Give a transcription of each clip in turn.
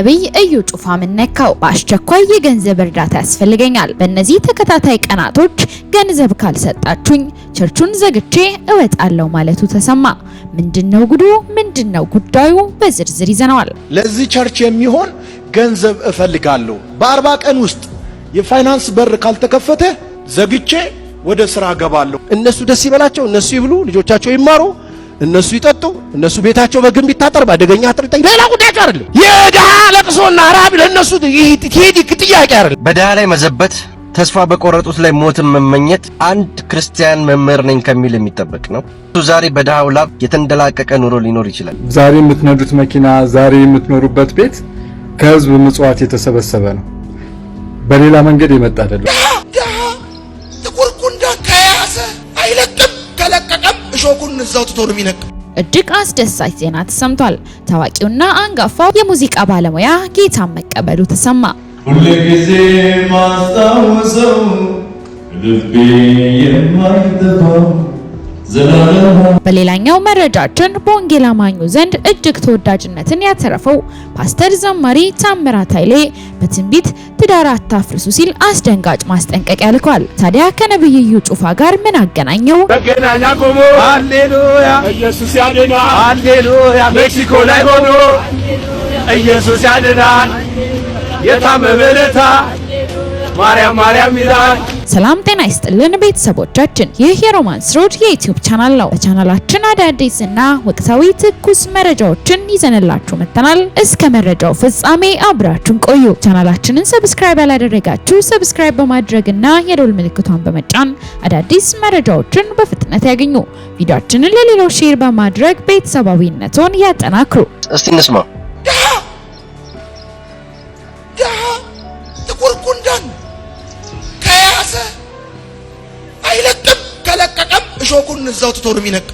ነብይ እዩ ጩፋ ምን ነካው? በአስቸኳይ የገንዘብ እርዳታ ያስፈልገኛል። በእነዚህ ተከታታይ ቀናቶች ገንዘብ ካልሰጣችሁኝ ቸርቹን ዘግቼ እወጣለሁ ማለቱ ተሰማ። ምንድነው ጉዱ? ምንድነው ጉዳዩ? በዝርዝር ይዘነዋል። ለዚህ ቸርች የሚሆን ገንዘብ እፈልጋለሁ። በ40 ቀን ውስጥ የፋይናንስ በር ካልተከፈተ ዘግቼ ወደ ስራ ገባለሁ። እነሱ ደስ ይበላቸው፣ እነሱ ይብሉ፣ ልጆቻቸው ይማሩ፣ እነሱ ይጠጡ፣ እነሱ ቤታቸው በግንብ ይታጠር፣ ባደገኛ አጥርጠ ሌላ ጉዳይ አይደለም። የድሃ ለቅሶና ራብ ለነሱ ጥያቄ አይደለም። በድሃ ላይ መዘበት፣ ተስፋ በቆረጡት ላይ ሞትን መመኘት አንድ ክርስቲያን መምህር ነኝ ከሚል የሚጠበቅ ነው። ዛሬ በድሃው ላብ የተንደላቀቀ ኑሮ ሊኖር ይችላል። ዛሬ የምትነዱት መኪና፣ ዛሬ የምትኖሩበት ቤት ከህዝብ ምጽዋት የተሰበሰበ ነው። በሌላ መንገድ የመጣ አይደለም። ጥቁር ጉንዳን ከያዘ አይለቅም፣ ከለቀቀም እሾኩን እዛው ትቶ ነው የሚነቅ። እጅግ አስደሳች ዜና ተሰምቷል። ታዋቂውና አንጋፋው የሙዚቃ ባለሙያ ጌታን መቀበሉ ተሰማ። ሁሉ ጊዜ ማስታወሰው ልቤ የማይጠፋው በሌላኛው መረጃችን በወንጌል አማኙ ዘንድ እጅግ ተወዳጅነትን ያተረፈው ፓስተር ዘማሪ ታምራት ኃይሌ በትንቢት ትዳር አታፍርሱ ሲል አስደንጋጭ ማስጠንቀቂያ ልኳል። ታዲያ ከነብዩ እዩ ጩፋ ጋር ምን አገናኘው? በገናኛ ቆሞ ሃሌሉያ ኢየሱስ ያድናል፣ ሃሌሉያ ሜክሲኮ ላይ ሆኖ ኢየሱስ ያድናል፣ የታመመ ለታ ማርያም ማርያም ይላል። ሰላም ጤና ይስጥልን ቤተሰቦቻችን፣ ይህ የሮማንስ ሮድ የዩቲዩብ ቻናል ነው። በቻናላችን አዳዲስና ወቅታዊ ትኩስ መረጃዎችን ይዘንላችሁ መጥተናል። እስከ መረጃው ፍጻሜ አብራችሁን ቆዩ። ቻናላችንን ሰብስክራይብ ያላደረጋችሁ ሰብስክራይብ በማድረግና የደወል ምልክቷን በመጫን አዳዲስ መረጃዎችን በፍጥነት ያገኙ። ቪዲዮአችንን ለሌሎች ሼር በማድረግ ቤተሰባዊነቱን ያጠናክሩ። እስቲ እንስማ። ጥቁር ጉንዳን ከያዘ አይለቅም፣ ከለቀቀም እሾኩን እዛው ትቶ ነው የሚነቅ።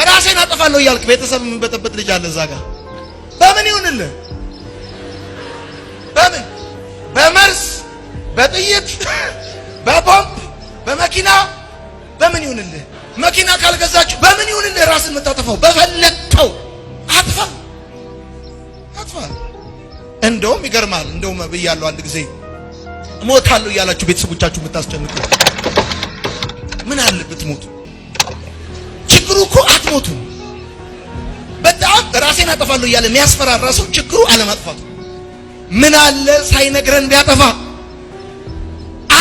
ራሴን አጠፋለሁ እያልክ ቤተሰብ የምንበጠበት ልጅ አለ እዛ ጋር። በምን ይሁንልህ? በምን? በመርስ፣ በጥይት፣ በቦምብ፣ በመኪና በምን ይሁንልህ? መኪና ካልገዛችሁ በምን ይሁንልህ? ራስን የምታጠፋው በፈለግከው አጥፋ አጥፋ። እንደውም ይገርማል። እንደውም ብያለሁ አንድ ጊዜ ሞታለሁ እያላችሁ ቤተሰቦቻችሁ የምታስጨንቁ ምን አለበት ሞቱ? ችግሩ እኮ አትሞቱ። በጣም ራሴን አጠፋለሁ እያለ የሚያስፈራራ ሰው ችግሩ አለማጥፋቱ። ምን አለ ሳይነግረን ቢያጠፋ?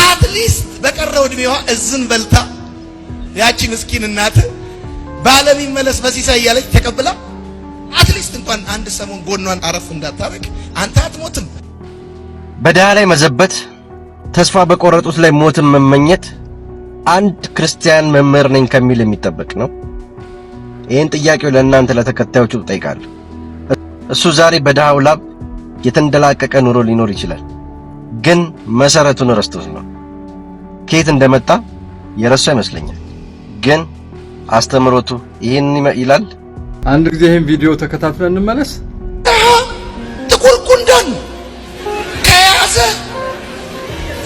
አትሊስት በቀረው እድሜዋ እዝን በልታ ያቺ ምስኪን እናት ባለም ይመለስ በሲሳይ እያለች ተቀብላ አትሊስት እንኳን አንድ ሰሞን ጎኗን አረፍ እንዳታረግ አንተ አትሞትም። በድሃ ላይ መዘበት፣ ተስፋ በቆረጡት ላይ ሞትን መመኘት አንድ ክርስቲያን መምህር ነኝ ከሚል የሚጠበቅ ነው። ይህን ጥያቄው ለእናንተ ለተከታዮቹ ጠይቃለሁ። እሱ ዛሬ በድሃው ላብ የተንደላቀቀ ኑሮ ሊኖር ይችላል፣ ግን መሰረቱን ረስቶት ነው። ከየት እንደመጣ የረሳ ይመስለኛል፣ ግን አስተምሮቱ ይህን ይላል። አንድ ጊዜ ይሄን ቪዲዮ ተከታትለን እንመለስ። ጥቁር ጉንዳን ከያዘ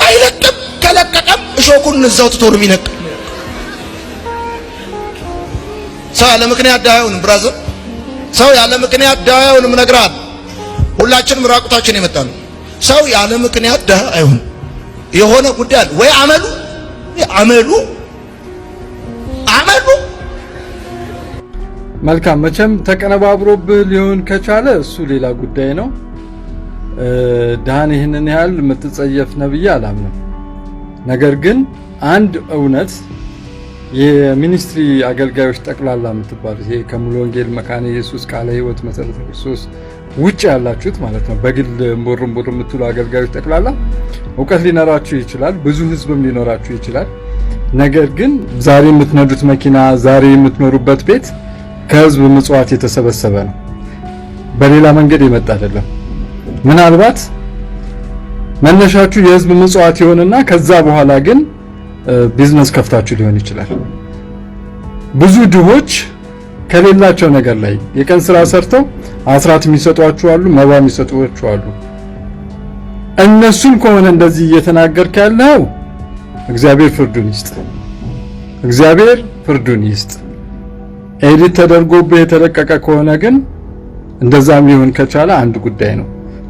አይለቅም፣ ከለቀቀም እሾኩን እዛው ትቶ ነው የሚነቅ። ሰው ያለ ምክንያት ድሃ አይሆንም ብራዘር። ሰው ያለ ምክንያት ድሃ አይሆንም እነግርሃለሁ። ሁላችንም ራቁታችን የመጣን ነው። ሰው ያለ ምክንያት ድሃ አይሆንም። የሆነ ጉዳይ አለ ወይ አመሉ መልካም። መቼም ተቀነባብሮብህ ሊሆን ከቻለ እሱ ሌላ ጉዳይ ነው። ድሃን ይህንን ያህል የምትጸየፍ ነብይ አላምንም። ነገር ግን አንድ እውነት የሚኒስትሪ አገልጋዮች ጠቅላላ የምትባሉ ይሄ ከሙሉ ወንጌል መካነ ኢየሱስ ቃለ ሕይወት መሰረተ ክርስቶስ ውጭ ያላችሁት ማለት ነው፣ በግል ምቦር የምትሉ አገልጋዮች ጠቅላላ እውቀት ሊኖራችሁ ይችላል፣ ብዙ ህዝብም ሊኖራችሁ ይችላል። ነገር ግን ዛሬ የምትነዱት መኪና፣ ዛሬ የምትኖሩበት ቤት ከህዝብ ምጽዋት የተሰበሰበ ነው። በሌላ መንገድ የመጣ አይደለም። ምናልባት መነሻችሁ የህዝብ ምጽዋት ይሆንና ከዛ በኋላ ግን ቢዝነስ ከፍታችሁ ሊሆን ይችላል። ብዙ ድሆች ከሌላቸው ነገር ላይ የቀን ስራ ሰርተው አስራት የሚሰጧቸው አሉ፣ መባ የሚሰጧቸው አሉ። እነሱን ከሆነ እንደዚህ እየተናገርክ ያለው እግዚአብሔር ፍርዱን ይስጥ። እግዚአብሔር ፍርዱን ይስጥ። ኤዲት ተደርጎብህ የተለቀቀ ከሆነ ግን እንደዛም ሊሆን ከቻለ አንድ ጉዳይ ነው።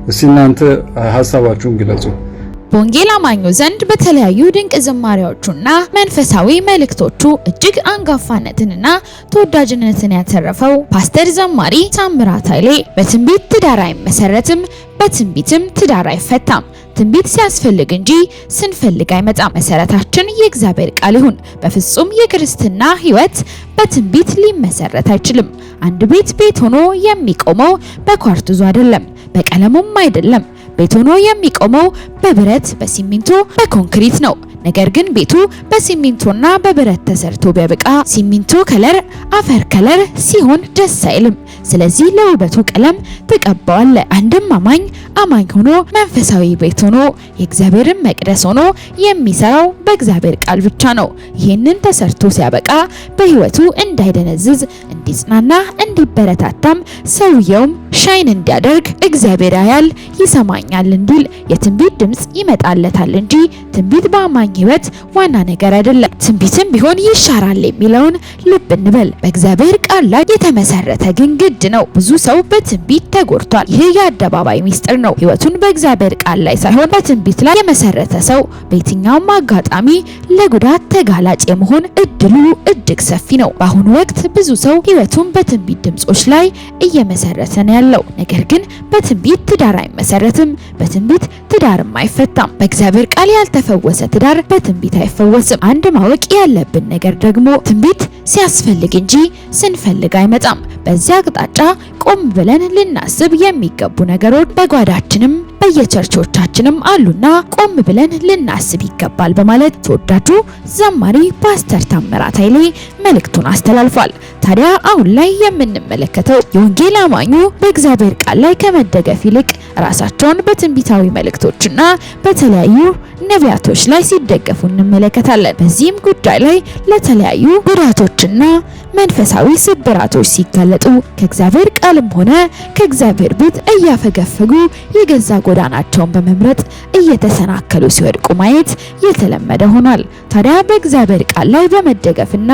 እስኪ እናንተ ሐሳባችሁን ግለጹ። በወንጌል አማኙ ዘንድ በተለያዩ ድንቅ ዝማሬዎቹና መንፈሳዊ መልእክቶቹ እጅግ አንጋፋነትንና ተወዳጅነትን ያተረፈው ፓስተር ዘማሪ ታምራት ኃይሌ በትንቢት ትዳር አይመሰረትም፣ በትንቢትም ትዳር አይፈታም፣ ትንቢት ሲያስፈልግ እንጂ ስንፈልግ አይመጣም፣ መሰረታችን የእግዚአብሔር ቃል ይሁን፣ በፍጹም የክርስትና ሕይወት በትንቢት ሊመሰረት አይችልም። አንድ ቤት ሆኖ የሚቆመው በኳርቱዙ አይደለም፣ በቀለሙም አይደለም። ቤት ሆኖ የሚቆመው በብረት፣ በሲሚንቶ፣ በኮንክሪት ነው። ነገር ግን ቤቱ በሲሚንቶና በብረት ተሰርቶ ቢያበቃ ሲሚንቶ ከለር፣ አፈር ከለር ሲሆን ደስ አይልም። ስለዚህ ለውበቱ ቀለም ተቀባዋል። አንድም አማኝ ሆኖ መንፈሳዊ ቤት ሆኖ የእግዚአብሔርን መቅደስ ሆኖ የሚሰራው በእግዚአብሔር ቃል ብቻ ነው። ይህንን ተሰርቶ ሲያበቃ በህይወቱ እንዳይደነዝዝ፣ እንዲጽናና፣ እንዲበረታታም ሰውየውም ሻይን እንዲያደርግ እግዚአብሔር ያያል ይሰማኛል እንዲል የትንቢት ድምጽ ይመጣለታል እንጂ ትንቢት በአማኝ ህይወት ዋና ነገር አይደለም። ትንቢትም ቢሆን ይሻራል የሚለውን ልብ እንበል። በእግዚአብሔር ቃል ላይ የተመሰረተ ግን ግድ ነው። ብዙ ሰው በትንቢት ተጎድቷል። ይህ የአደባባይ ሚስጥር ነው። ህይወቱን በእግዚአብሔር ቃል ላይ ሳይሆን በትንቢት ላይ የመሰረተ ሰው በየትኛውም አጋጣሚ ለጉዳት ተጋላጭ የመሆን እድሉ እጅግ ሰፊ ነው። በአሁኑ ወቅት ብዙ ሰው ህይወቱን በትንቢት ድምጾች ላይ እየመሰረተ ነው ያለው። ነገር ግን በትንቢት ትዳር አይመሰረትም፣ በትንቢት ትዳርም አይፈታም። በእግዚአብሔር ቃል ያልተፈወሰ ትዳር በትንቢት አይፈወስም። አንድ ማወቅ ያለብን ነገር ደግሞ ትንቢት ሲያስፈልግ እንጂ ስንፈልግ አይመጣም። በዚያ አቅጣጫ ቆም ብለን ልናስብ የሚገቡ ነገሮች በጓዳችንም በየቸርቾቻችንም አሉና ቆም ብለን ልናስብ ይገባል በማለት ተወዳጁ ዘማሪ ፓስተር ታምራት ኃይሌ መልእክቱን አስተላልፏል። ታዲያ አሁን ላይ የምንመለከተው የወንጌል አማኙ በእግዚአብሔር ቃል ላይ ከመደገፍ ይልቅ ራሳቸውን በትንቢታዊ መልእክቶችና በተለያዩ ነቢያቶች ላይ ሲደገፉ እንመለከታለን። በዚህም ጉዳይ ላይ ለተለያዩ ጉዳቶችና መንፈሳዊ ስብራቶች ሲጋለጡ ከእግዚአብሔር ቃልም ሆነ ከእግዚአብሔር ቤት እያፈገፈጉ የገዛ ጎዳናቸውን በመምረጥ እየተሰናከሉ ሲወድቁ ማየት የተለመደ ሆኗል። ታዲያ በእግዚአብሔር ቃል ላይ በመደገፍና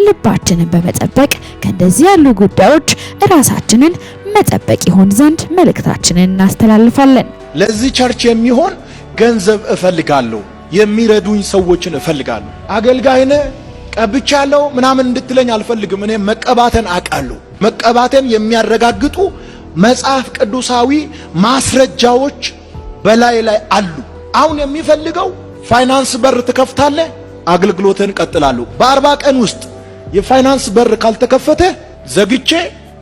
ልባችንን በመጠበቅ ከእንደዚህ ያሉ ጉዳዮች ራሳችንን መጠበቅ ይሆን ዘንድ መልእክታችንን እናስተላልፋለን። ለዚህ ቸርች የሚሆን ገንዘብ እፈልጋለሁ፣ የሚረዱኝ ሰዎችን እፈልጋለሁ። አገልጋይነ ቀብቻለሁ ምናምን እንድትለኝ አልፈልግም። እኔ መቀባተን አውቃለሁ። መቀባተን የሚያረጋግጡ መጽሐፍ ቅዱሳዊ ማስረጃዎች በላይ አሉ። አሁን የሚፈልገው ፋይናንስ በር ትከፍታለህ፣ አገልግሎትን ቀጥላለሁ። በ40 ቀን ውስጥ የፋይናንስ በር ካልተከፈተ ዘግቼ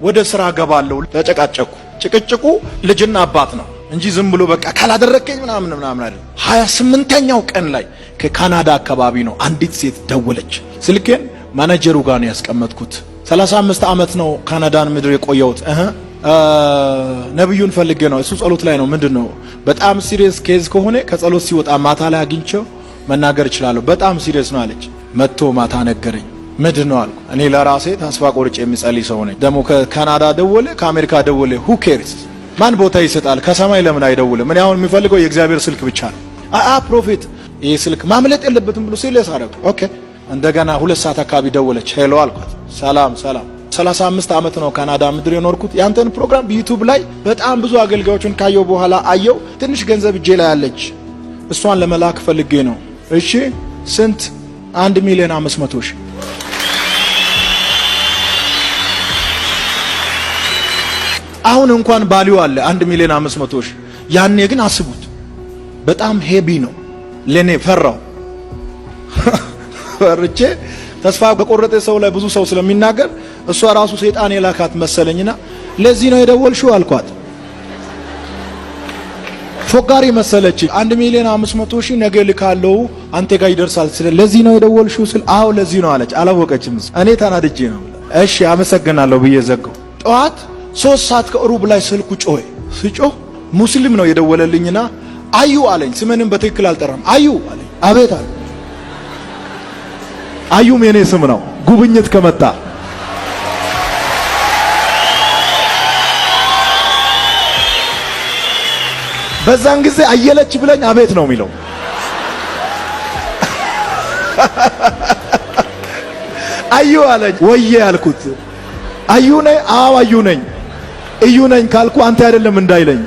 ወደ ስራ ገባለሁ። ተጨቃጨቁ። ጭቅጭቁ ልጅና አባት ነው እንጂ ዝም ብሎ በቃ ካላደረከኝ ምናምን አይደል። 28ኛው ቀን ላይ ከካናዳ አካባቢ ነው አንዲት ሴት ደወለች። ስልኬን ማኔጀሩ ጋር ነው ያስቀመጥኩት። 35 ዓመት ነው ካናዳን ምድር የቆየሁት። ነብዩን ፈልጌ ነው፣ እሱ ጸሎት ላይ ነው። ምንድነው በጣም ሲሪየስ ኬዝ ከሆነ ከጸሎት ሲወጣ ማታ ላይ አግኝቼው መናገር እችላለሁ። በጣም ሲሪየስ ነው አለች። መጥቶ ማታ ነገረኝ። ምንድነው አልኩ። እኔ ለራሴ ተስፋ ቆርጬ የሚጸልይ ሰው ነኝ። ደግሞ ከካናዳ ደወለ፣ ከአሜሪካ ደወለ። who cares? ማን ቦታ ይሰጣል? ከሰማይ ለምን አይደውልም? እኔ አሁን የሚፈልገው የእግዚአብሔር ስልክ ብቻ ነው። ፕሮፌት ይሄ ስልክ ማምለጥ የለበትም ብሎ ሲሪየስ አደረኩ። ኦኬ እንደገና 2 ሰዓት አካባቢ ደወለች። ሄሎ አልኳት። ሰላም 35 ዓመት ነው ካናዳ ምድር የኖርኩት። ያንተን ፕሮግራም በዩቲዩብ ላይ በጣም ብዙ አገልጋዮችን ካየው በኋላ አየው። ትንሽ ገንዘብ እጄ ላይ አለች፣ እሷን ለመላክ ፈልጌ ነው። እሺ ስንት? 1,500,000። አሁን እንኳን ባሊው አለ 1,500,000። ያኔ ግን አስቡት በጣም ሄቢ ነው ለኔ። ፈራው ፈርቼ ተስፋ በቆረጠ ሰው ላይ ብዙ ሰው ስለሚናገር እሷ ራሱ ሰይጣን የላካት መሰለኝና ለዚህ ነው የደወልሽው አልኳት። ፎጋሪ መሰለች። 1,500,000 ነገ ልካለው አንተ ጋር ይደርሳል። ለዚህ ነው የደወልሽው ስል አዎ ለዚህ ነው አለች። አላወቀችም። እኔ ተናድጄ ነው እሺ አመሰግናለሁ ብዬ ዘጋው። ጠዋት 3 ሰዓት ከሩብ ላይ ስልኩ ጮኸ። ስጮህ ሙስሊም ነው የደወለልኝና አዩ አለኝ። ስሜንም በትክክል አልጠራም። አዩ አለኝ። አቤት አለ። አዩም የኔ ስም ነው። ጉብኝት ከመጣ በዛን ጊዜ አየለች ብለኝ አቤት ነው የሚለው። አዩ አለኝ። ወዬ አልኩት። አዩ ነኝ? አዎ አዩ ነኝ። እዩ ነኝ ካልኩ አንተ አይደለም እንዳይለኝ።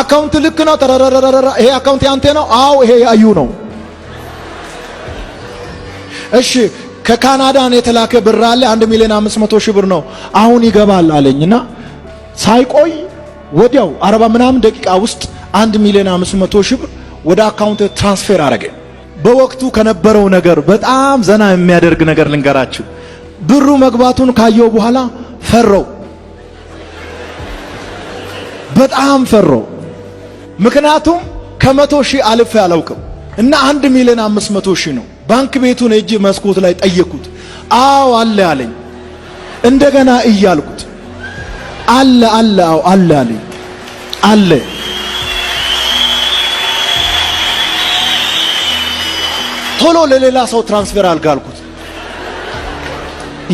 አካውንት ልክ ነው ተራራራራ ይሄ አካውንት ያንተ ነው? አዎ ይሄ ያዩ ነው። እሺ ከካናዳን የተላከ ብር አለ 1,500,000 ብር ነው አሁን ይገባል አለኝና ሳይቆይ ወዲያው 40 ምናምን ደቂቃ ውስጥ 1,500,000 ብር ወደ አካውንት ትራንስፈር አረገ። በወቅቱ ከነበረው ነገር በጣም ዘና የሚያደርግ ነገር ልንገራችሁ። ብሩ መግባቱን ካየው በኋላ ፈረው፣ በጣም ፈረው። ምክንያቱም ከ100,000 አልፌ አላውቅም እና 1,500,000 ነው። ባንክ ቤቱን እጅ መስኮት ላይ ጠየቁት። አዎ አለ አለኝ። እንደገና እያልኩት አለ አለ አዎ አለ አለኝ። አለ ቶሎ ለሌላ ሰው ትራንስፈር አልጋልኩት።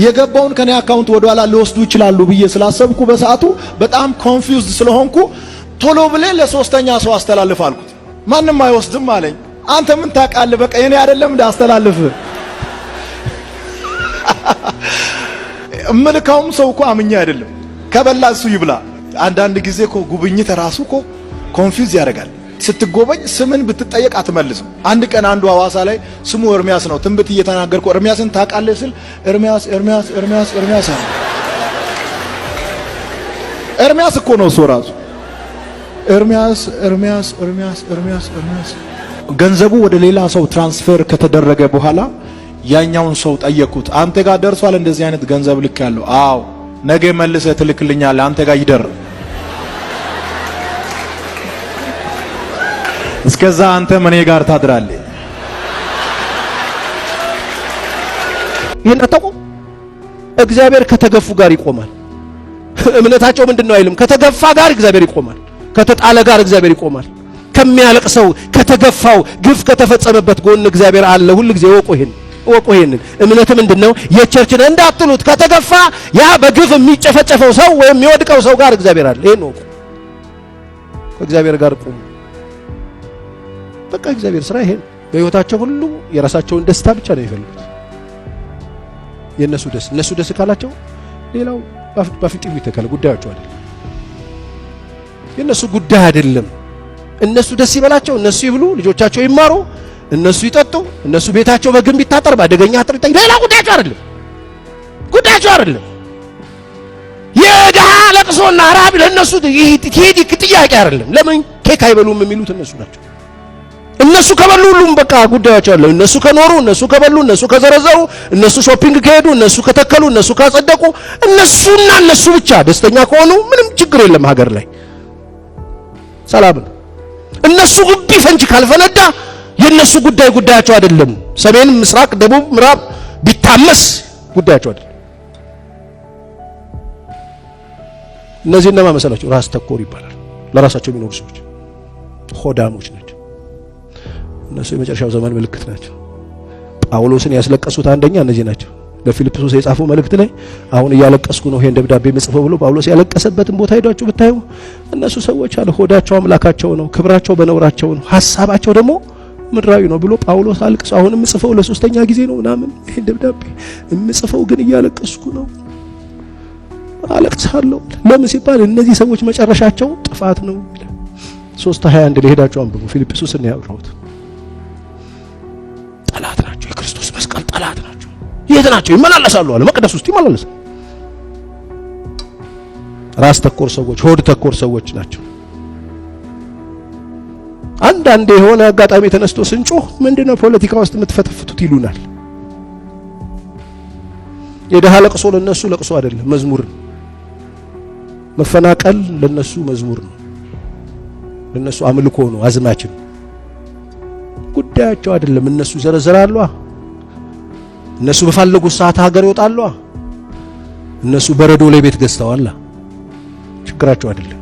የገባውን ከኔ አካውንት ወደ ኋላ ሊወስዱ ይችላሉ ብዬ ስላሰብኩ በሰዓቱ በጣም ኮንፊውዝድ ስለሆንኩ ቶሎ ብለ ለሶስተኛ ሰው አስተላልፍ አልኩት። ማንም አይወስድም አለኝ። አንተ ምን ታውቃለህ? በቃ የኔ አይደለም እንዳስተላልፍ እምልካውም ሰው እኮ አምኜ አይደለም። ከበላ እሱ ይብላ። አንዳንድ ጊዜ እኮ ጉብኝት ራሱ እኮ ኮንፊውዝ ያደርጋል። ስትጎበኝ ስምን ብትጠየቅ አትመልስም። አንድ ቀን አንዱ ሐዋሳ ላይ ስሙ ኤርሚያስ ነው። ትንቢት እየተናገርኩ ኤርሚያስን ታውቃለህ ስል ኤርሚያስ አለ። ኤርሚያስ እኮ ነው እሱ ራሱ ኤርሚያስ። ገንዘቡ ወደ ሌላ ሰው ትራንስፈር ከተደረገ በኋላ ያኛውን ሰው ጠየቁት። አንተ ጋር ደርሷል እንደዚህ አይነት ገንዘብ ልክ ያለው? አዎ። ነገ መልሰህ ትልክልኛለህ፣ አንተ ጋር ይደር። እስከዛ አንተ እኔ ጋር ታድራለህ። ይሄን አታውቁም? እግዚአብሔር ከተገፉ ጋር ይቆማል። እምነታቸው ምንድነው አይልም። ከተገፋ ጋር እግዚአብሔር ይቆማል። ከተጣለ ጋር እግዚአብሔር ይቆማል። ከሚያለቅሰው ከተገፋው ግፍ ከተፈጸመበት ጎን እግዚአብሔር አለ። ሁሉ ጊዜ ወቆ ይሄንን እምነት ምንድነው? የቸርችን እንዳትሉት ከተገፋ ያ በግፍ የሚጨፈጨፈው ሰው ወይም የሚወድቀው ሰው ጋር እግዚአብሔር አለ። ይሄን ወቆ ከእግዚአብሔር ጋር ቆሙ። በቃ እግዚአብሔር ስራ ይሄን። በህይወታቸው ሁሉ የራሳቸውን ደስታ ብቻ ነው የሚፈልጉት። እነሱ ደስ ካላቸው ሌላው በፊት ይተካል። ጉዳያቸው አይደለም፣ የነሱ ጉዳይ አይደለም። እነሱ ደስ ይበላቸው፣ እነሱ ይብሉ፣ ልጆቻቸው ይማሩ፣ እነሱ ይጠጡ፣ እነሱ ቤታቸው በግንብ ይታጠር፣ ባደገኛ አጥር ይጠኝ። ሌላ ጉዳያቸው አይደለም። የደሃ ለቅሶና ራብ ለነሱ ይሄድ ጥያቄ አይደለም። ለምን ኬክ አይበሉም የሚሉት እነሱ ናቸው። እነሱ ከበሉ ሁሉም በቃ ጉዳያቸው አለ። እነሱ ከኖሩ፣ እነሱ ከበሉ፣ እነሱ ከዘረዘሩ፣ እነሱ ሾፒንግ ከሄዱ፣ እነሱ ከተከሉ፣ እነሱ ካጸደቁ፣ እነሱና እነሱ ብቻ ደስተኛ ከሆኑ ምንም ችግር የለም። ሀገር ላይ ሰላም ነው። እነሱ ግቢ ፈንጅ ካልፈነዳ የነሱ ጉዳያቸው አይደለም። ሰሜን፣ ምስራቅ፣ ደቡብ፣ ምዕራብ ቢታመስ ጉዳያቸው አይደለም። እነዚህ እነማን መሰላችሁ? ራስ ተኮር ይባላል። ለራሳቸው የሚኖሩ ሰዎች ሆዳሞች ናቸው። እነሱ የመጨረሻው ዘመን ምልክት ናቸው። ጳውሎስን ያስለቀሱት አንደኛ እነዚህ ናቸው። ለፊልጵስዩስ የጻፈው መልእክት ላይ አሁን እያለቀስኩ ነው ይሄን ደብዳቤ የምጽፈው ብሎ ጳውሎስ ያለቀሰበትን ቦታ ሄዳችሁ ብታዩ እነሱ ሰዎች አለ ሆዳቸው አምላካቸው ነው፣ ክብራቸው በነውራቸው ነው፣ ሐሳባቸው ደግሞ ምድራዊ ነው ብሎ ጳውሎስ አልቅሶ አሁን የምጽፈው ለሶስተኛ ጊዜ ነው ምናምን ይሄን ደብዳቤ የምጽፈው ግን እያለቀስኩ ነው፣ አለቅሳለሁ። ለምን ሲባል እነዚህ ሰዎች መጨረሻቸው ጥፋት ነው። 3:21 ላይ ሄዳችሁ አንብቡ። ፊልጵስዩስን ያወራሁት ጠላት ናቸው። የክርስቶስ መስቀል ጠላት ናቸው። የት ናቸው? ይመላለሳሉ አለ። መቅደስ ውስጥ ይመላለሳሉ። ራስ ተኮር ሰዎች፣ ሆድ ተኮር ሰዎች ናቸው። አንዳንድ የሆነ አጋጣሚ ተነስቶ ስንጮህ ምንድነው ፖለቲካ ውስጥ የምትፈተፍቱት ይሉናል። የደሃ ለቅሶ ለነሱ ለቅሶ አይደለም፣ መዝሙር ነው። መፈናቀል ለነሱ መዝሙር ነው፣ ለነሱ አምልኮ ነው፣ አዝማች ነው። ጉዳያቸው አይደለም። እነሱ ዘረዘራሉ። እነሱ በፈለጉት ሰዓት ሀገር ይወጣሉ። እነሱ በረዶ ላይ ቤት ገዝተዋል። ችግራቸው አይደለም።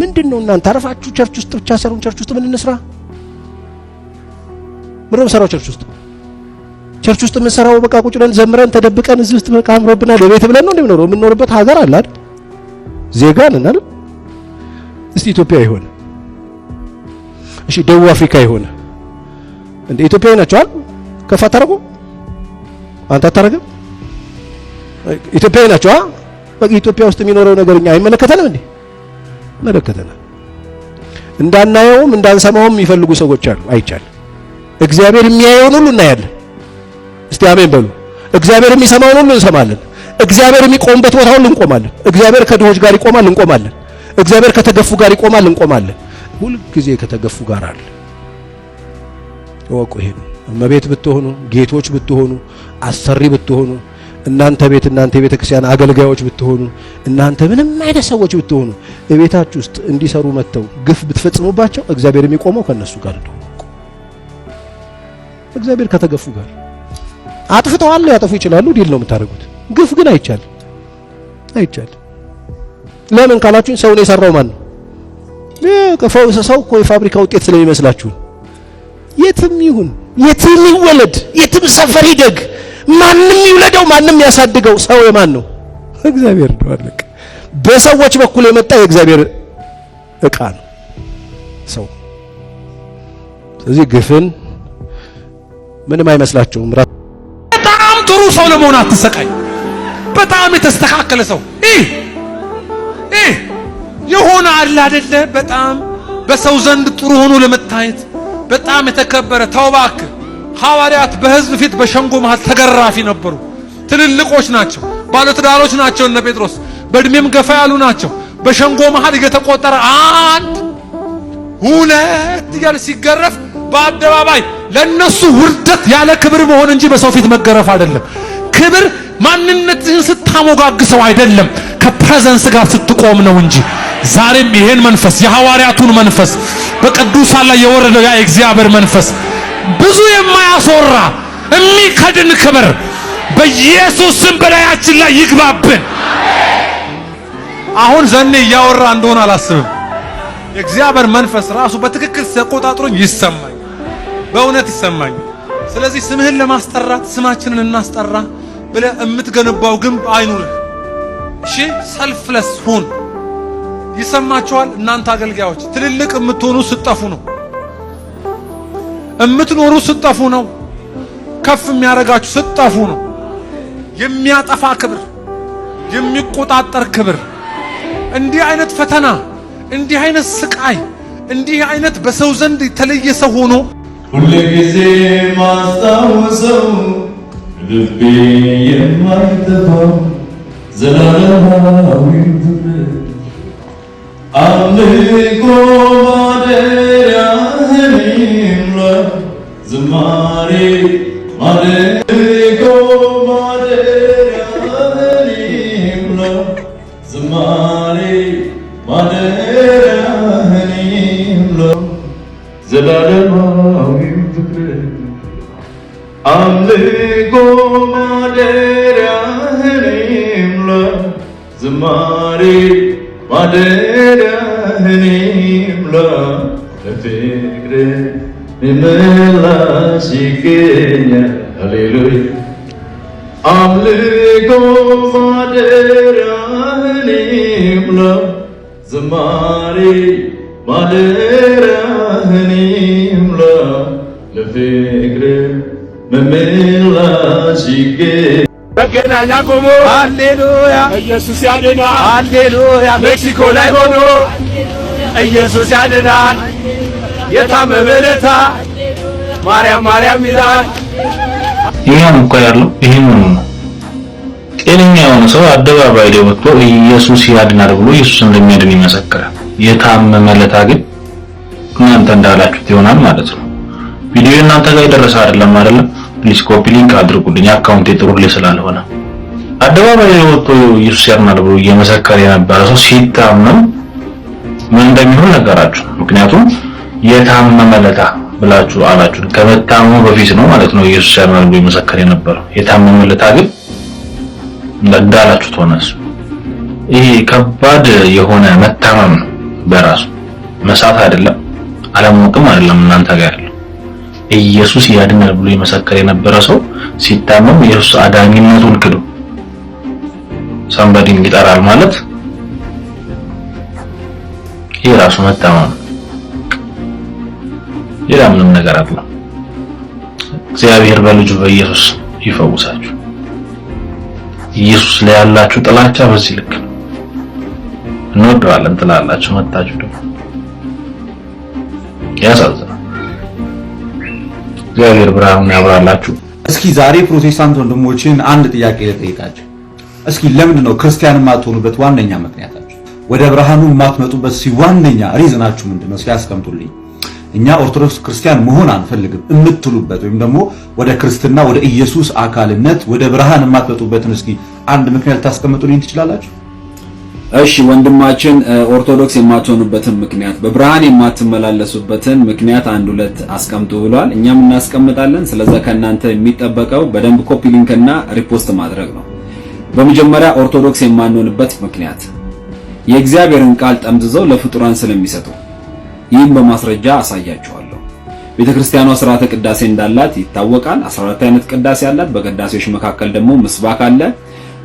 ምንድነው እናንተ አረፋችሁ ቸርች ውስጥ ብቻ ሰሩን። ቸርች ውስጥ ምን እንስራ? ምንም ሰራው ቸርች ውስጥ ምን ሰራው? በቃ ቁጭ ብለን ዘምረን ተደብቀን እዚህ ውስጥ በቃ አምሮብና ለቤት ብለን ነው እንደምኖረው። የምንኖርበት ሀገር አለ አይደል? ዜጋ ነን አይደል? እስቲ ኢትዮጵያ ይሆነ፣ እሺ ደቡብ አፍሪካ ይሆነ፣ እንደ ኢትዮጵያዊ ናቸው አይደል? ከፍ አታረጉ? አንተ አታረግም? ኢትዮጵያዊ ናቸው አይደል? በቃ ኢትዮጵያ ውስጥ የሚኖረው ነገርኛ አይመለከተንም እንዴ? መለከተናል። እንዳናየውም እንዳንሰማውም የሚፈልጉ ሰዎች አሉ። አይቻልም። እግዚአብሔር የሚያየውን ሁሉ እናያለን። እስቲ አሜን በሉ። እግዚአብሔር የሚሰማውን ሁሉ እንሰማለን። እግዚአብሔር የሚቆምበት ቦታ ሁሉ እንቆማለን። እግዚአብሔር ከድሆች ጋር ይቆማል፣ እንቆማለን። እግዚአብሔር ከተገፉ ጋር ይቆማል፣ እንቆማለን። ሁሉ ጊዜ ከተገፉ ጋር አለ። ወቁ ይሄን እመቤት ብትሆኑ፣ ጌቶች ብትሆኑ፣ አሰሪ ብትሆኑ፣ እናንተ የቤተ ክርስቲያን አገልጋዮች ብትሆኑ፣ እናንተ ምንም አይነት ሰዎች ብትሆኑ በቤታችሁ ውስጥ እንዲሰሩ መተው ግፍ ብትፈጽሙባቸው እግዚአብሔር የሚቆመው ከነሱ ጋር ነው። እግዚአብሔር ከተገፉ ጋር አጥፍተዋል፣ ያጠፉ ይችላሉ፣ ዲል ነው የምታደርጉት። ግፍ ግን አይቻልም። ለምን ካላችሁኝ ሰውን የሰራው ማን ነው? ሰው እኮ የፋብሪካ ውጤት ስለሚመስላችሁ የትም ይሁን የትም ይወለድ የትም ሰፈር ይደግ ማንም ይውለደው ማንም ያሳድገው ሰው የማን ነው? እግዚአብሔር ነው። አለቀ። በሰዎች በኩል የመጣ የእግዚአብሔር ዕቃ ነው ሰው። ስለዚህ ግፍን ምንም አይመስላችሁም። በጣም ጥሩ ሰው ለመሆን አትሰቃይ። በጣም የተስተካከለ ሰው የሆነ አለ አይደለ? በጣም በሰው ዘንድ ጥሩ ሆኖ ለመታየት በጣም የተከበረ ተውባክ ሐዋርያት በሕዝብ ፊት በሸንጎ መሃል ተገራፊ ነበሩ። ትልልቆች ናቸው፣ ባለትዳሮች ናቸው። እነ ጴጥሮስ በእድሜም ገፋ ያሉ ናቸው። በሸንጎ መሃል እየተቆጠረ 1 2 እያለ ሲገረፍ በአደባባይ ለነሱ ውርደት ያለ ክብር መሆን እንጂ በሰው ፊት መገረፍ አይደለም። ክብር ማንነትህን ስታሞጋግሰው አይደለም፣ ከፕሬዘንስ ጋር ስትቆም ነው እንጂ። ዛሬም ይሄን መንፈስ የሐዋርያቱን መንፈስ በቅዱሳን ላይ የወረደው ያ የእግዚአብሔር መንፈስ ብዙ የማያስወራ የሚከድን ክብር በኢየሱስ ስም በላያችን ላይ ይግባብን። አሁን ዘኔ እያወራ እንደሆነ አላስብም። የእግዚአብሔር መንፈስ ራሱ በትክክል ተቆጣጥሮኝ ይሰማኝ፣ በእውነት ይሰማኝ። ስለዚህ ስምህን ለማስጠራት ስማችንን እናስጠራ ብለህ የምትገነባው ግንብ አይኑርህ። እሺ፣ ሰልፍለስ ሁን። ይሰማችኋል? እናንተ አገልጋዮች ትልልቅ የምትሆኑ ስትጠፉ ነው፣ የምትኖሩ ስትጠፉ ነው፣ ከፍ የሚያረጋችሁ ስትጠፉ ነው። የሚያጠፋ ክብር፣ የሚቆጣጠር ክብር፣ እንዲህ አይነት ፈተና፣ እንዲህ አይነት ስቃይ፣ እንዲህ አይነት በሰው ዘንድ የተለየ ሰው ሆኖ ሁሉ ጊዜ ማስታወሰው ልቤ የማይጠፋው ዘላለማዊ ፍቅር አምልኮ ማደሪያህን ይምላ ዝማሬ አምልኮ ማደሪያህን ይምላ ዝማሬ ማደሪያህን ይምላ ዘላለማዊ ፍቅር አምልኮ ማደሪያህን ይምላ ዝማሬ ማደሪያህን ይምላ ለፍቅር ምላሽ ይገኛል። ሃሌሉያ አምልኮ ማደሪያህን ይምላ ዝማሬ ማደሪያህን ይምላ ለፍቅር ምላሽ ይገኛል። መገናኛ ቆሞ ሃሌሉያ ኢየሱስ ያድናል። ሃሌሉያ ሜክሲኮ ላይ ሆኖ ኢየሱስ ያድናል። የታመመ ለታ ማርያም ማርያም ይላል። ይሄም እኮ ያለው ይሄን ነው። ጤነኛ የሆነ ሰው አደባባይ ላይ ወጥቶ ኢየሱስ ያድናል ብሎ ኢየሱስ እንደሚያድን ይመሰክራል። የታመመ ለታ ግን እናንተ እንዳላችሁት ይሆናል ማለት ነው። ቪዲዮ እናንተ ጋር ይደረሰ አይደለም አይደለም? ፕሊስ ኮፒ ሊንክ አድርጉልኝ፣ አካውንቴ ጥሩ ላይ ስላልሆነ። አደባባይ ላይ ወጥቶ ኢየሱስ ያድናል ብሎ እየመሰከረ የነበረ ሰው ሲታመም ምን እንደሚሆን ነገራችሁ። ምክንያቱም የታመመ ለታ ብላችሁ አላችሁ። ከመታመሙ በፊት ነው ማለት ነው ኢየሱስ ያድናል ብሎ እየመሰከረ የነበረው። የታመመ ለታ ግን እንዳላችሁት ሆነስ። ይሄ ከባድ የሆነ መታመም ነው በራሱ መሳት አይደለም፣ አለማወቅም አይደለም። እናንተ ጋር ያለው ኢየሱስ ያድናል ብሎ የመሰከረ የነበረ ሰው ሲታመም ኢየሱስ አዳኝነቱን ክዶ ሳምባዲን ይጠራል ማለት ይሄ ራሱ መታመም፣ ሌላ ምንም ነገር አይደለም። እግዚአብሔር በልጁ በኢየሱስ ይፈውሳችሁ። ኢየሱስ ላይ ያላችሁ ጥላቻ በዚህ ልክ ነው። እንወደዋለን ትላላችሁ፣ መጣችሁ ደግሞ ያሳዝናል። እግዚአብሔር ብርሃኑን ያብራላችሁ። እስኪ ዛሬ ፕሮቴስታንት ወንድሞችን አንድ ጥያቄ ልጠይቃችሁ። እስኪ ለምንድን ነው ክርስቲያን የማትሆኑበት ዋነኛ ምክንያታችሁ? ወደ ብርሃኑ የማትመጡበት ዋነኛ ሪዝናችሁ ምንድነው? እስኪ አስቀምጡልኝ። እኛ ኦርቶዶክስ ክርስቲያን መሆን አንፈልግም የምትሉበት ወይም ደግሞ ወደ ክርስትና ወደ ኢየሱስ አካልነት ወደ ብርሃን የማትመጡበትን እስኪ አንድ ምክንያት ታስቀምጡልኝ ትችላላችሁ? እሺ ወንድማችን ኦርቶዶክስ የማትሆኑበትን ምክንያት በብርሃን የማትመላለሱበትን ምክንያት አንድ ሁለት አስቀምጡ ብሏል። እኛም እናስቀምጣለን። ስለዚህ ከእናንተ የሚጠበቀው በደንብ ኮፒ ሊንክ እና ሪፖስት ማድረግ ነው። በመጀመሪያ ኦርቶዶክስ የማንሆንበት ምክንያት የእግዚአብሔርን ቃል ጠምዝዘው ለፍጡራን ስለሚሰጡ፣ ይህም በማስረጃ አሳያችኋለሁ። ቤተክርስቲያኗ ሥርዓተ ቅዳሴ እንዳላት ይታወቃል። 14 አይነት ቅዳሴ አላት። በቅዳሴዎች መካከል ደግሞ ምስባክ አለ።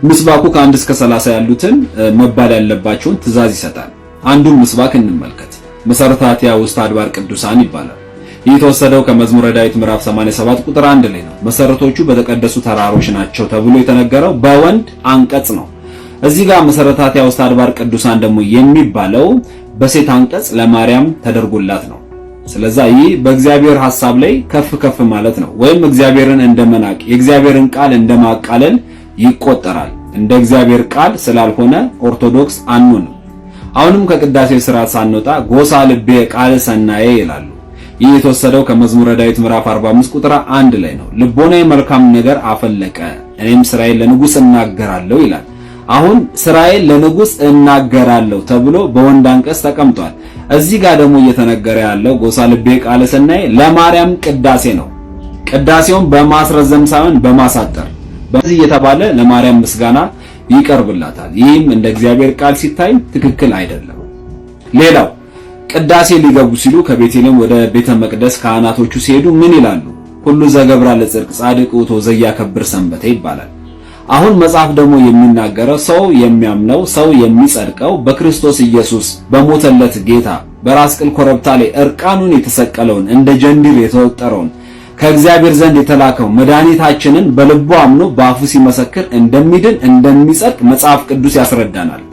ምስባኩ ከ1 እስከ 30 ያሉትን መባል ያለባቸውን ትእዛዝ ይሰጣል። አንዱን ምስባክ እንመልከት። መሰረታቲያ ውስጥ አድባር ቅዱሳን ይባላል። ይህ የተወሰደው ከመዝሙረ ዳዊት ምዕራፍ 87 ቁጥር 1 ላይ ነው። መሰረቶቹ በተቀደሱ ተራሮች ናቸው ተብሎ የተነገረው በወንድ አንቀጽ ነው። እዚህ ጋር መሰረታቲያ ውስጥ አድባር ቅዱሳን ደግሞ የሚባለው በሴት አንቀጽ ለማርያም ተደርጎላት ነው። ስለዚህ ይህ በእግዚአብሔር ሐሳብ ላይ ከፍ ከፍ ማለት ነው፣ ወይም እግዚአብሔርን እንደመናቅ የእግዚአብሔርን ቃል እንደማቃለል ይቆጠራል። እንደ እግዚአብሔር ቃል ስላልሆነ ኦርቶዶክስ አንሆንም። አሁንም ከቅዳሴው ሥርዓት ሳንወጣ ጎሳ ልቤ ቃል ሰናዬ ይላሉ። ይህ የተወሰደው ከመዝሙረ ዳዊት ምዕራፍ 45 ቁጥር 1 ላይ ነው። ልቦናዬ መልካም ነገር አፈለቀ፣ እኔም ስራዬን ለንጉሥ እናገራለሁ ይላል። አሁን ስራዬን ለንጉሥ እናገራለሁ ተብሎ በወንድ አንቀጽ ተቀምጧል። እዚህ ጋር ደግሞ እየተነገረ ያለው ጎሳ ልቤ ቃል ሰናዬ ለማርያም ቅዳሴ ነው። ቅዳሴውን በማስረዘም ሳይሆን በማሳጠር በዚህ እየተባለ ለማርያም ምስጋና ይቀርብላታል። ይህም እንደ እግዚአብሔር ቃል ሲታይ ትክክል አይደለም። ሌላው ቅዳሴ ሊገቡ ሲሉ ከቤተልሔም ወደ ቤተ መቅደስ ካህናቶቹ ሲሄዱ ምን ይላሉ? ሁሉ ዘገብራ ለጽድቅ ጻድቅ ውእቱ ዘያከብር ሰንበተ ይባላል። አሁን መጽሐፍ ደግሞ የሚናገረው ሰው የሚያምነው ሰው የሚጸድቀው በክርስቶስ ኢየሱስ በሞተለት ጌታ በራስ ቅል ኮረብታ ላይ እርቃኑን የተሰቀለውን እንደ ጀንዲር የተወጠረውን ከእግዚአብሔር ዘንድ የተላከው መድኃኒታችንን በልቡ አምኖ በአፉ ሲመሰክር እንደሚድን እንደሚጸድቅ መጽሐፍ ቅዱስ ያስረዳናል።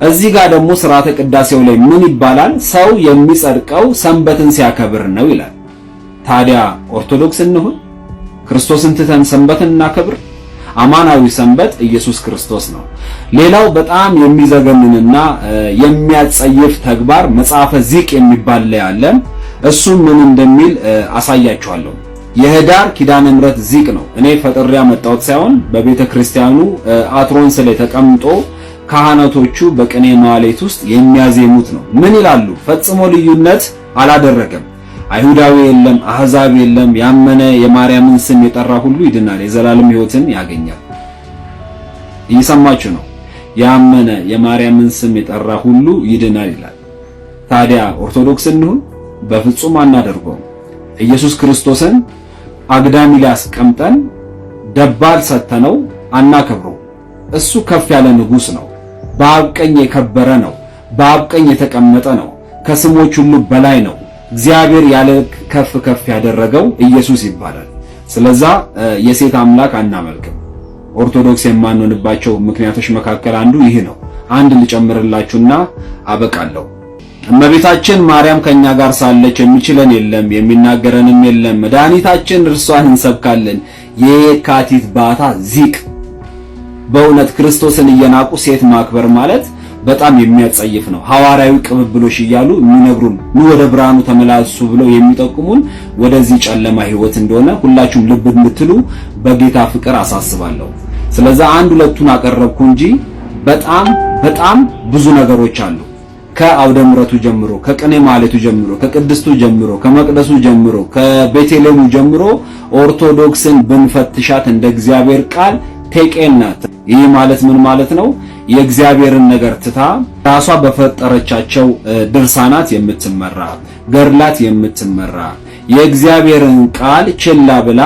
እዚህ ጋር ደግሞ ሥርዓተ ቅዳሴው ላይ ምን ይባላል? ሰው የሚጸድቀው ሰንበትን ሲያከብር ነው ይላል። ታዲያ ኦርቶዶክስ እንሁን? ክርስቶስን ትተን ሰንበትን እናከብር? አማናዊ ሰንበት ኢየሱስ ክርስቶስ ነው። ሌላው በጣም የሚዘገንንና የሚያጸይፍ ተግባር መጽሐፈ ዚቅ የሚባል ላይ አለ። እሱ ምን እንደሚል አሳያችኋለሁ። የህዳር ኪዳነ ምሕረት ዚቅ ነው። እኔ ፈጥሬ ያመጣሁት ሳይሆን በቤተ ክርስቲያኑ አትሮንስ ላይ ተቀምጦ ካህናቶቹ በቅኔ መዋዕት ውስጥ የሚያዜሙት ነው። ምን ይላሉ? ፈጽሞ ልዩነት አላደረገም። አይሁዳዊ የለም፣ አህዛብ የለም። ያመነ የማርያምን ስም የጠራ ሁሉ ይድናል፣ የዘላለም ሕይወትን ያገኛል። እየሰማችሁ ነው። ያመነ የማርያምን ስም የጠራ ሁሉ ይድናል ይላል። ታዲያ ኦርቶዶክስ እንሁን? በፍጹም አናደርገውም። ኢየሱስ ክርስቶስን አግዳሚ ላይ አስቀምጠን ደባል ሰተነው አናከብረው። እሱ ከፍ ያለ ንጉሥ ነው። በአብ ቀኝ የከበረ ነው። በአብ ቀኝ የተቀመጠ ነው። ከስሞች ሁሉ በላይ ነው። እግዚአብሔር ያለ ከፍ ከፍ ያደረገው ኢየሱስ ይባላል። ስለዛ የሴት አምላክ አናመልክም። ኦርቶዶክስ የማንሆንባቸው ምክንያቶች መካከል አንዱ ይህ ነው። አንድ ልጨምርላችሁና አበቃለሁ። እመቤታችን ማርያም ከኛ ጋር ሳለች የሚችለን የለም የሚናገረንም የለም፣ መድኃኒታችን እርሷን እንሰብካለን። የካቲት ባታ ዚቅ። በእውነት ክርስቶስን እየናቁ ሴት ማክበር ማለት በጣም የሚያጸይፍ ነው። ሐዋርያዊ ቅብብሎሽ እያሉ የሚነግሩን ኑ ወደ ብርሃኑ ተመላሱ ብለው የሚጠቁሙን ወደዚህ ጨለማ ሕይወት እንደሆነ ሁላችሁም ልብ እንድትሉ በጌታ ፍቅር አሳስባለሁ። ስለዚህ አንድ ሁለቱን አቀረብኩ እንጂ በጣም ብዙ ነገሮች አሉ። ከአውደ ምሕረቱ ጀምሮ፣ ከቅኔ ማለቱ ጀምሮ፣ ከቅድስቱ ጀምሮ፣ ከመቅደሱ ጀምሮ፣ ከቤተልሔሙ ጀምሮ ኦርቶዶክስን ብንፈትሻት እንደ እግዚአብሔር ቃል ቴቄናት። ይህ ማለት ምን ማለት ነው? የእግዚአብሔርን ነገር ትታ ራሷ በፈጠረቻቸው ድርሳናት የምትመራ ገድላት የምትመራ የእግዚአብሔርን ቃል ችላ ብላ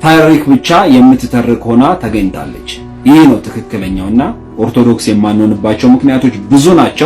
ታሪክ ብቻ የምትተርክ ሆና ተገኝታለች። ይህ ነው ትክክለኛውና ኦርቶዶክስ የማንሆንባቸው ምክንያቶች ብዙ ናቸው።